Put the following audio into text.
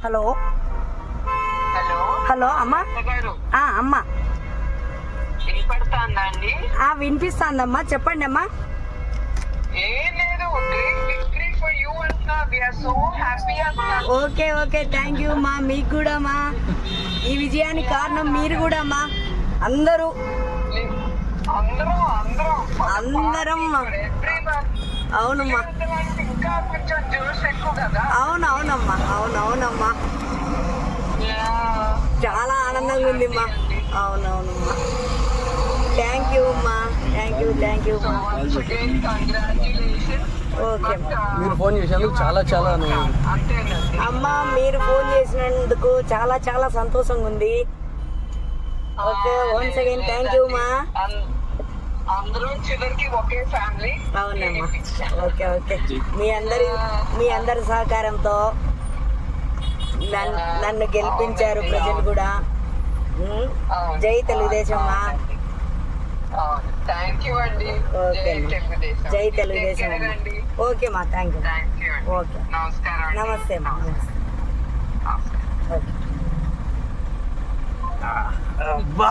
Hello hello hello అమ్మా. గారు అమ్మా వినపడుతుందా అండి? వినిపిస్తుందమ్మా, చెప్పండి అమ్మా. ఏం లేదు, గ్రేట్ విక్టరీ ఫర్ యూ అంటున్నా. వి ఆర్ సో హ్యాపీ అంటున్నా. ఓకే ఓకే, థ్యాంక్ యూ మా. మీకు కూడా మా, ఈ విజయానికి కారణం మీరు కూడా మా. అందరూ అందరం అందరం అవునమ్మా, ఇంకా కొంచెం జ్యూస్ ఎక్కువ కదా. అవునవునమ్మా, అవునవునమ్మా, చాలా ఆనందంగా ఉంది మా. అవునవునమ్మా, థ్యాంక్ యూ అమ్మా, థ్యాంక్ యూ మా. ఓకే మీరు ఫోన్ చేసినందుకు చాలా చాలా అంతేనండి. అమ్మా, మీరు ఫోన్ చేసినందుకు చాలా చాలా సంతోషంగా ఉంది. Okay, once again thank you మా. అందరూ చివరికి ఒకే ఫ్యామిలీ. అవునమ్మా, ఓకే ఓకే. మీ అందరి సహకారంతో నన్ను గెలిపించారు ప్రజలు కూడా. జై తెలుగుదేశం మా. థ్యాంక్ యూ అండి. ఓకే జై తెలుగుదేశం. ఓకే మా, థ్యాంక్ యూ. ఓకే, నమస్కారం. నమస్తే మా, నమస్తే. ఓకే. అబ్బా.